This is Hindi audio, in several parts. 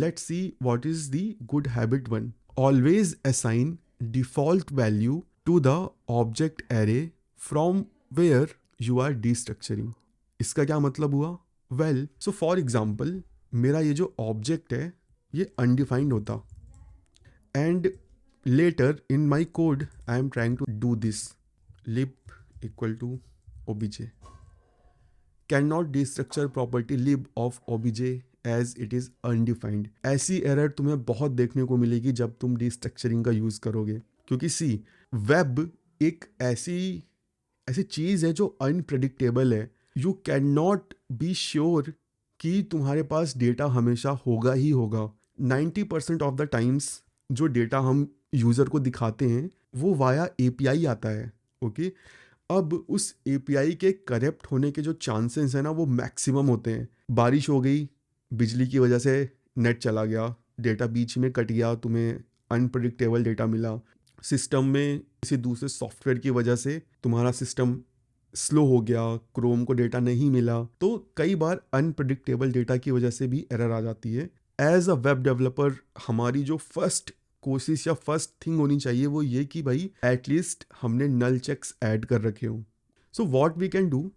let's see what is the good habit one. Always assign default value to the object array from where you are destructuring. इसका क्या मतलब हुआ? वेल, सो फॉर एग्जाम्पल मेरा ये जो ऑब्जेक्ट है ये अनडिफाइंड होता, and later in my code I am trying to do this. Lib equal to obj cannot destructure property lib of obj as it is undefined. ऐसी एरर तुम्हें बहुत देखने को मिलेगी जब तुम डिस्ट्रक्चरिंग का यूज़ करोगे, क्योंकि सी वेब एक ऐसी चीज़ है जो अनप्रेडिक्टेबल है. You can not be sure कि तुम्हारे पास डेटा हमेशा होगा ही होगा. 90% ऑफ द टाइम्स जो डेटा हम यूज़र को दिखाते हैं वो वाया API आता है. ओके, अब उस API के करप्ट होने के जो चांसेस हैं ना वो मैक्सिमम होते हैं. बारिश हो गई, बिजली की वजह से नेट चला गया, डेटा बीच में कट गया, तुम्हें अनप्रेडिक्टेबल डेटा मिला. सिस्टम में किसी दूसरे सॉफ्टवेयर की वजह से तुम्हारा सिस्टम स्लो हो गया, क्रोम को डेटा नहीं मिला. तो कई बार अनप्रेडिक्टेबल डेटा की वजह से भी एरर आ जाती है. एज अ वेब डेवलपर हमारी जो फर्स्ट कोशिश या फर्स्ट थिंग होनी चाहिए वो ये कि भाई एटलीस्ट हमने नल चेक्स ऐड कर रखे हो. So what we can do,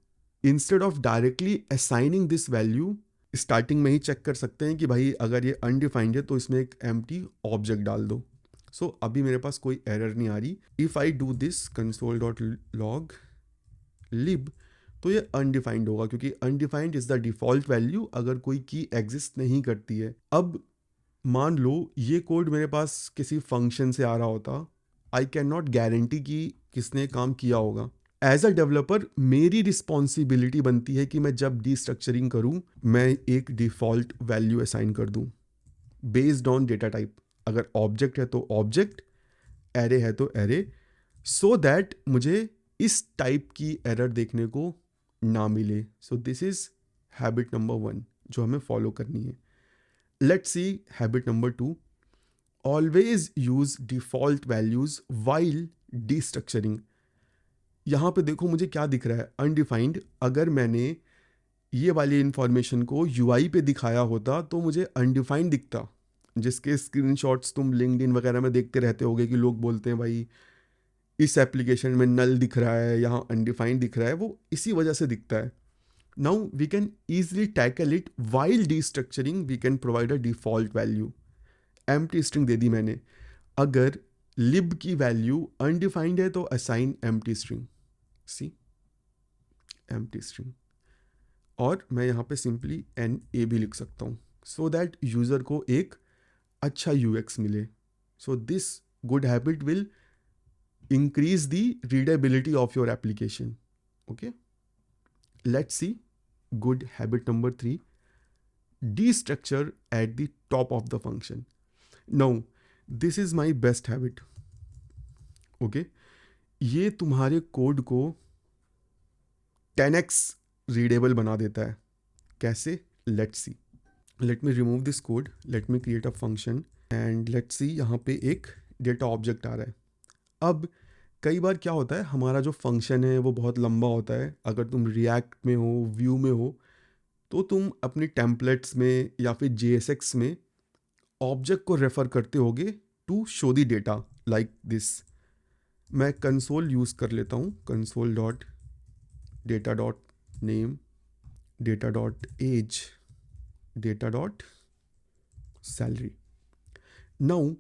instead of directly assigning this value, starting में ही चेक कर सकते हैं कि भाई अगर ये अनडिफाइंड है तो इसमें एक एम्प्टी ऑब्जेक्ट डाल दो. सो अभी मेरे पास कोई एरर नहीं आ रही. If I do this console.log lib तो ये अनडिफाइंड होगा, क्योंकि undefined is the default value अगर कोई की एग्जिस्ट नहीं करती है. अब मान लो ये कोड मेरे पास किसी फंक्शन से आ रहा होता, आई कैन नॉट गारंटी कि किसने काम किया होगा. एज अ डेवलपर मेरी रिस्पॉन्सिबिलिटी बनती है कि मैं जब डिस्ट्रक्चरिंग करूं मैं एक डिफ़ॉल्ट वैल्यू असाइन कर दूं बेस्ड ऑन डेटा टाइप. अगर ऑब्जेक्ट है तो ऑब्जेक्ट, एरे है तो एरे, सो दैट मुझे इस टाइप की एरर देखने को ना मिले. सो दिस इज़ हैबिट नंबर 1 जो हमें फॉलो करनी है. Let's see habit number 2. Always use default values while destructuring. यहाँ पे देखो मुझे क्या दिख रहा है, undefined. अगर मैंने ये वाली इंफॉर्मेशन को UI पे दिखाया होता तो मुझे undefined दिखता, जिसके स्क्रीनशॉट्स तुम लिंक्डइन वगैरह में देखते रहते होगे कि लोग बोलते हैं भाई इस एप्लीकेशन में नल दिख रहा है, यहाँ undefined दिख रहा है. वो इसी वजह से दिखता है. Now we can easily tackle it while destructuring. We can provide a default value. Empty string दे दी मैंने. अगर lib की वैल्यू undefined है तो assign empty string. See, empty string. और मैं यहाँ पे simply NA भी लिख सकता हूँ so that user को एक अच्छा UX मिले. So this good habit will increase the readability of your application. Okay. Let's see good habit number 3. Destructure at the top of the function. Now this is my best habit. Okay, ये तुम्हारे कोड को 10x रीडेबल बना देता है. कैसे? Let's see. Let me remove this code. Let me create a function and let's see. यहाँ पे एक डेटा ऑब्जेक्ट आ रहा है. अब कई बार क्या होता है, हमारा जो फंक्शन है वो बहुत लंबा होता है. अगर तुम रिएक्ट में हो, व्यू में हो, तो तुम अपनी टेम्पलेट्स में या फिर JSX में ऑब्जेक्ट को रेफ़र करते होगे to show the data like this. मैं कंसोल यूज़ कर लेता हूँ, console.data.name, data.age, data.salary. नाउ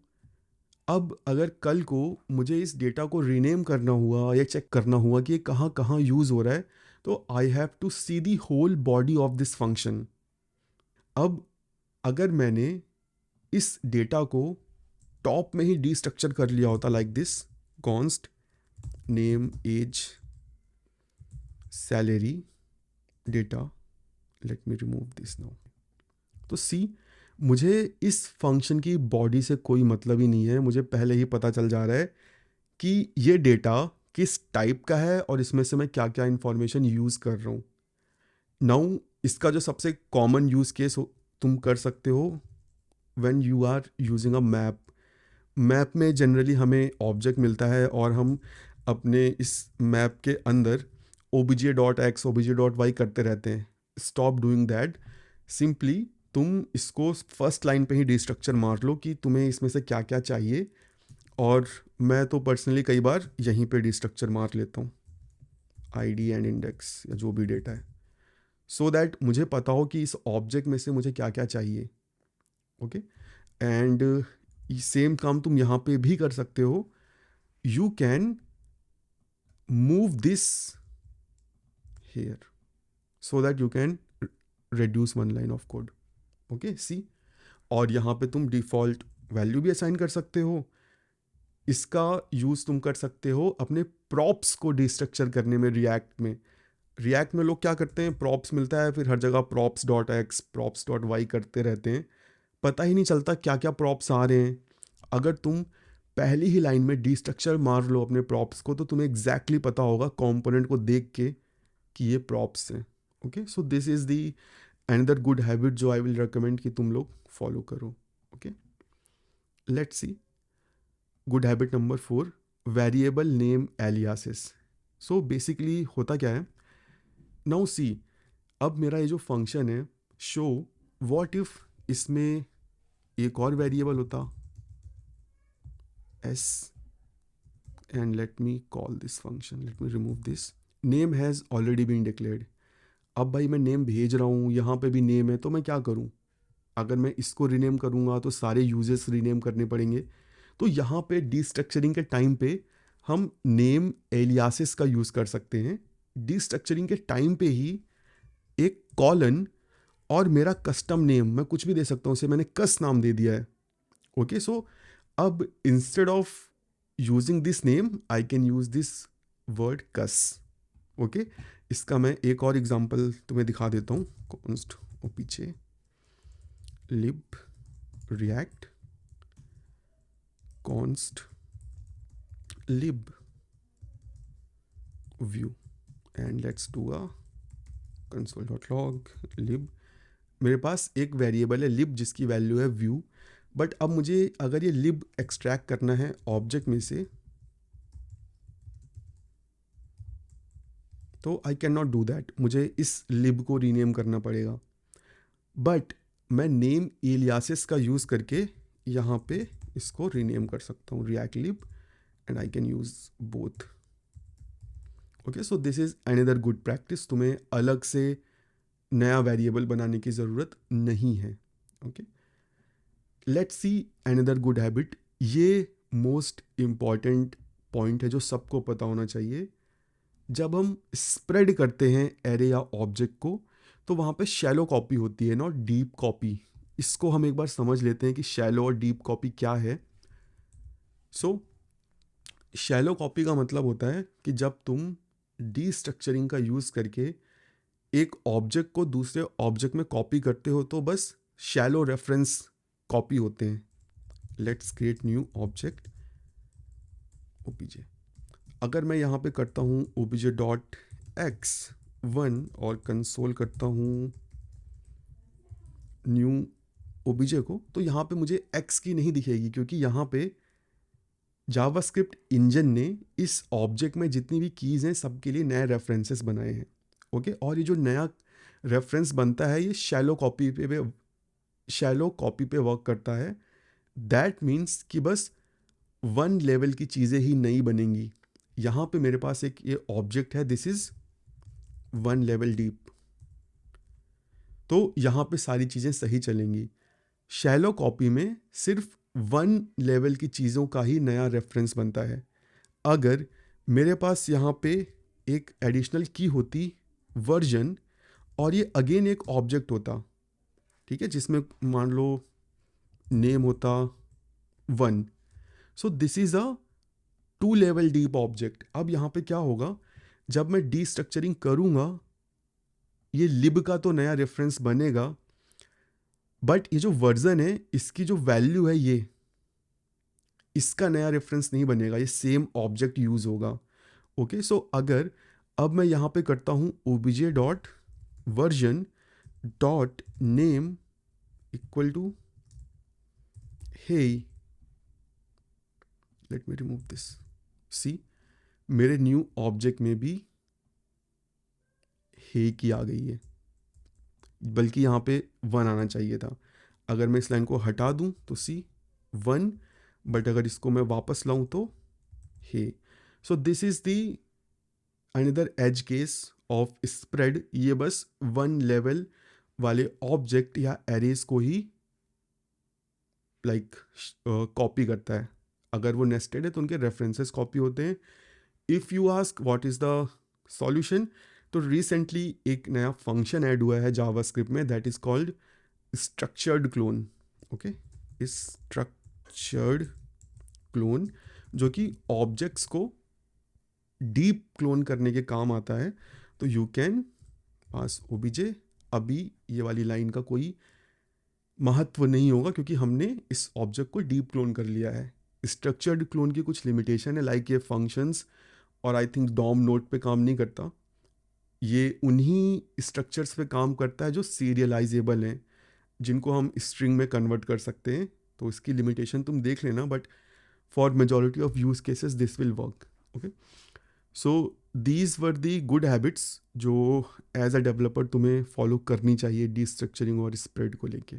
अब अगर कल को मुझे इस डेटा को रीनेम करना हुआ या चेक करना हुआ कि ये कहाँ कहाँ यूज़ हो रहा है, तो I have to see the whole body of this function. अब अगर मैंने इस डेटा को टॉप में ही डिस्ट्रक्चर कर लिया होता like this, const name age salary data, let me remove this now. तो सी, मुझे इस फंक्शन की बॉडी से कोई मतलब ही नहीं है. मुझे पहले ही पता चल जा रहा है कि ये डेटा किस टाइप का है और इसमें से मैं क्या क्या इंफॉर्मेशन यूज़ कर रहा हूँ. नाउ इसका जो सबसे कॉमन यूज़ केस तुम कर सकते हो when you are using a map. Map में जनरली हमें ऑब्जेक्ट मिलता है और हम अपने इस मैप के अंदर obj.x obj.y करते रहते हैं. Stop doing that. सिंपली तुम इसको फर्स्ट लाइन पे ही डिस्ट्रक्चर मार लो कि तुम्हें इसमें से क्या क्या चाहिए, और मैं तो पर्सनली कई बार यहीं पे डिस्ट्रक्चर मार लेता हूँ, आईडी एंड इंडेक्स या जो भी डेटा है, सो दैट मुझे पता हो कि इस ऑब्जेक्ट में से मुझे क्या क्या चाहिए। ओके, एंड सेम काम तुम यहाँ पे भी कर सकते हो। You can move this here so that you can reduce one line of code. Okay, see, और यहाँ पे तुम डिफ़ॉल्ट वैल्यू भी असाइन कर सकते हो। इसका यूज़ तुम कर सकते हो अपने प्रॉप्स को डिस्ट्रक्चर करने में। रिएक्ट में लोग क्या करते हैं, प्रॉप्स मिलता है, फिर हर जगह props dot X props dot Y करते रहते हैं, पता ही नहीं चलता क्या क्या प्रॉप्स आ रहे हैं। अगर तुम पहली ही लाइन में डिस्ट्रक्चर मार लो अपने प्रॉप्स को, तो तुम्हें एग्जैक्टली पता होगा कंपोनेंट को देख के कि ये प्रॉप्स हैं। Okay, so this is the another good habit जो आई विल रिकमेंड कि तुम लोग फॉलो करो। Okay, let's see good habit number 4, variable name aliases. So basically होता क्या है, नाउ सी, अब मेरा ये जो फंक्शन है शो, व्हाट इफ इसमें एक और वेरिएबल होता s, and let me call this function, let me remove this, name has already been declared। अब भाई मैं नेम भेज रहा हूँ, यहाँ पे भी नेम है, तो मैं क्या करूँ, अगर मैं इसको रीनेम करूँगा तो सारे यूजर्स रीनेम करने पड़ेंगे। तो यहाँ पे डिस्ट्रक्चरिंग के टाइम पे हम नेम एलियासेस का यूज़ कर सकते हैं। डिस्ट्रक्चरिंग के टाइम पे ही एक कॉलन और मेरा कस्टम नेम, मैं कुछ भी दे सकता हूँ, उसे मैंने कस नाम दे दिया है। ओके, सो अब instead of using this name I can use this word कस। ओके, इसका मैं एक और एग्जांपल तुम्हें दिखा देता हूँ। कॉन्स्ट और पीछे lib react const lib view and let's do a console.log lib। मेरे पास एक वेरिएबल है लिब जिसकी वैल्यू है व्यू, बट अब मुझे अगर ये लिब एक्सट्रैक्ट करना है ऑब्जेक्ट में से, तो I can not do that, मुझे इस लिब को रीनेम करना पड़ेगा। बट मैं नेम एलियासेस का यूज़ करके यहाँ पे इसको रीनेम कर सकता हूँ, react lib, and I can use both. Okay, so this is another good practice, तुम्हें अलग से नया वेरिएबल बनाने की ज़रूरत नहीं है। Okay, let's see another good habit. ये मोस्ट इम्पॉर्टेंट पॉइंट है जो सबको पता होना चाहिए। जब हम स्प्रेड करते हैं एरे या ऑब्जेक्ट को, तो वहाँ पे शैलो कॉपी होती है, नॉट डीप कॉपी। इसको हम एक बार समझ लेते हैं कि शैलो और डीप कॉपी क्या है। सो शैलो कॉपी का मतलब होता है कि जब तुम डीस्ट्रक्चरिंग का यूज़ करके एक ऑब्जेक्ट को दूसरे ऑब्जेक्ट में कॉपी करते हो, तो बस शैलो रेफरेंस कॉपी होते हैं। Let's create new object obj. अगर मैं यहाँ पे करता हूँ ओपीजे डॉट एक्स 1 और कंसोल करता हूँ न्यू ओबीजे को, तो यहाँ पे मुझे एक्स की नहीं दिखेगी, क्योंकि यहाँ पे जावास्क्रिप्ट इंजन ने इस ऑब्जेक्ट में जितनी भी कीज़ हैं सबके लिए नए रेफरेंसेस बनाए हैं। ओके, और ये जो नया रेफरेंस बनता है ये शैलो कॉपी पे वर्क करता है। दैट मीन्स कि बस 1 लेवल की चीज़ें ही नई बनेंगी। यहाँ पे मेरे पास एक ये ऑब्जेक्ट है, दिस इज़ 1 लेवल डीप, तो यहाँ पे सारी चीज़ें सही चलेंगी। शैलो कॉपी में सिर्फ 1 लेवल की चीज़ों का ही नया रेफरेंस बनता है। अगर मेरे पास यहाँ पे एक एडिशनल की होती वर्जन, और ये अगेन एक ऑब्जेक्ट होता, ठीक है, जिसमें मान लो नेम होता 1, सो this is a 2 level deep object. अब यहाँ पे क्या होगा, जब मैं डीस्ट्रक्चरिंग करूँगा, ये लिब का तो नया रेफरेंस बनेगा, बट ये जो वर्जन है इसकी जो वैल्यू है ये, इसका नया रेफरेंस नहीं बनेगा, ये सेम ऑब्जेक्ट यूज़ होगा। ओके, सो अगर अब मैं यहाँ पे करता हूँ obj dot version dot name equal to hey, let me remove this, see मेरे न्यू ऑब्जेक्ट में भी हे की आ गई है। बल्कि यहाँ पे 1 आना चाहिए था। अगर मैं इस लाइन को हटा दूँ तो सी 1, बट अगर इसको मैं वापस लाऊँ तो hey. So this is the another edge case of spread. ये बस 1 लेवल वाले ऑब्जेक्ट या एरेज को ही लाइक कॉपी करता है। अगर वो नेस्टेड है तो उनके रेफरेंसेस कॉपी होते हैं। If you ask what is the solution, तो रिसेंटली एक नया फंक्शन ऐड हुआ है जावास्क्रिप्ट में, that is called structured clone. Okay, structured clone, जो कि ऑब्जेक्ट्स को डीप क्लोन करने के काम आता है। तो यू कैन पास ओबीजे। अभी ये वाली लाइन का कोई महत्व नहीं होगा क्योंकि हमने इस ऑब्जेक्ट को डीप क्लोन कर लिया है। स्ट्रक्चर्ड क्लोन की कुछ लिमिटेशन है, लाइक ये फंक्शंस और आई थिंक डॉम नोड पे काम नहीं करता। ये उन्हीं स्ट्रक्चर्स पे काम करता है जो सीरियलाइजेबल हैं, जिनको हम स्ट्रिंग में कन्वर्ट कर सकते हैं। तो इसकी लिमिटेशन तुम देख लेना, but for majority of use cases this will work. Okay, so these were the good habits जो एज अ डेवलपर तुम्हें फॉलो करनी चाहिए डी स्ट्रक्चरिंग और स्प्रेड को लेके।